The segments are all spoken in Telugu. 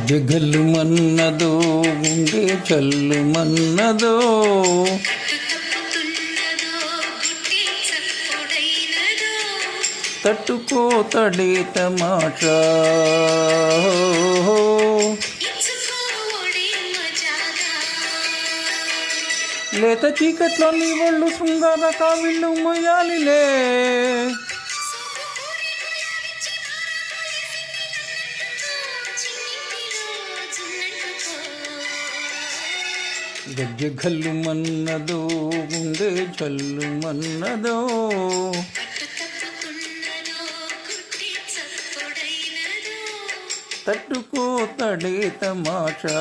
గజ్జెగల్లు మన్నదో గుండె చల్లు మన్నదో తట్టుకో తడే తమాషా లేత చీకట్లో నీ ఒళ్ళు శృంగార కావిళ్ళు మొయ్యాలిలే గజ్జె గల్లు మన్నదో గుండె చల్లు మన్నదో తట్టుకో తడే తమాషా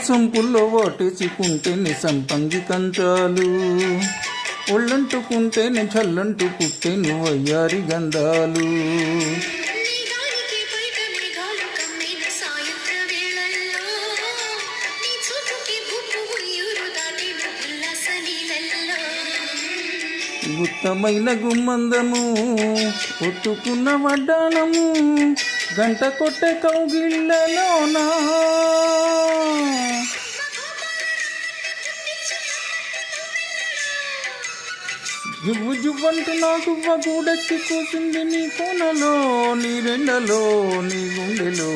సంపుల్లో వాటేసుకుంటేనే సంపంగి కంచాలు ఒళ్ళంటుకుంటేనే చల్లంటూ పుట్టేను వయ్యారి గంధాలు గుత్తమైన గుమ్మందము ఒట్టుకున్న వడ్డానము గంట కొట్టే కౌగిళ్ళలోనా జువ్వు జువ్వంటూ నాకు గూడెక్కి కూసింది నీ కోనలో నీ రెండలో నీ గుండెలో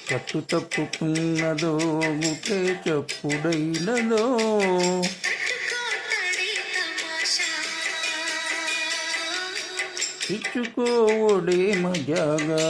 కట్టు తప్పుకున్నదో గుట్టే చెప్పుడైనదో ఇచ్చుకోవడే మజాగా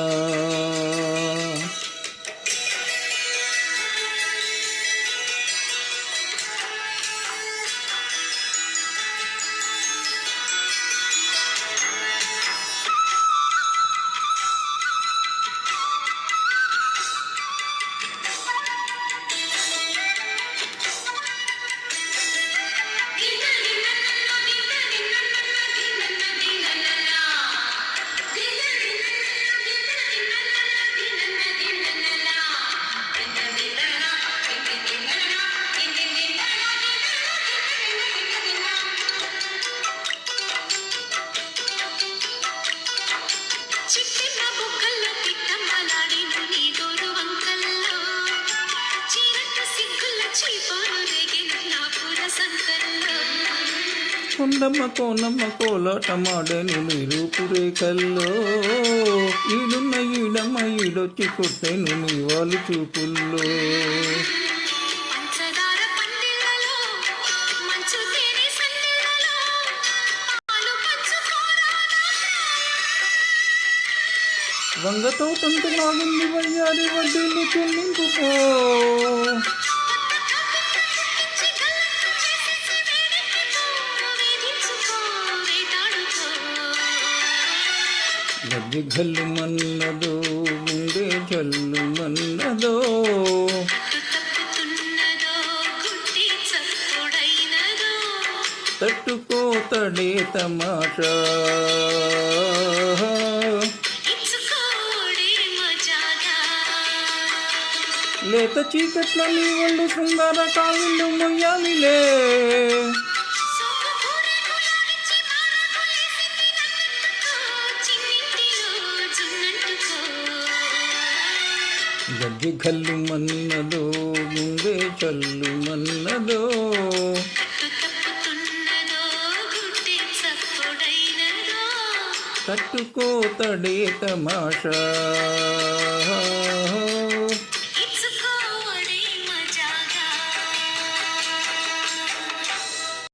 కొండమ్మ కోనమ్మ కోలాటమాడను నీ రూపురేఖల్లో ఈడున్న ఈడమ్మ ఈడొచ్చి కొట్టేను నీ వాళ్ళు చూపుల్లో వంగతో తంతు నాగుంది వయ్యారి వడ్డీలు చెల్లింపుకో గజ్జె గల్లు మన్నదో గుండె చల్లు మన్నదో తట్టుకో తడే తమాషా లేత చీకట్లో నీ ఒళ్ళు శృంగార కావిళ్ళు మొయ్యాలిలే గజ్జె గల్లు మన్నదో గుండె చల్లు మన్నదో తట్టుకో తడే తమాషా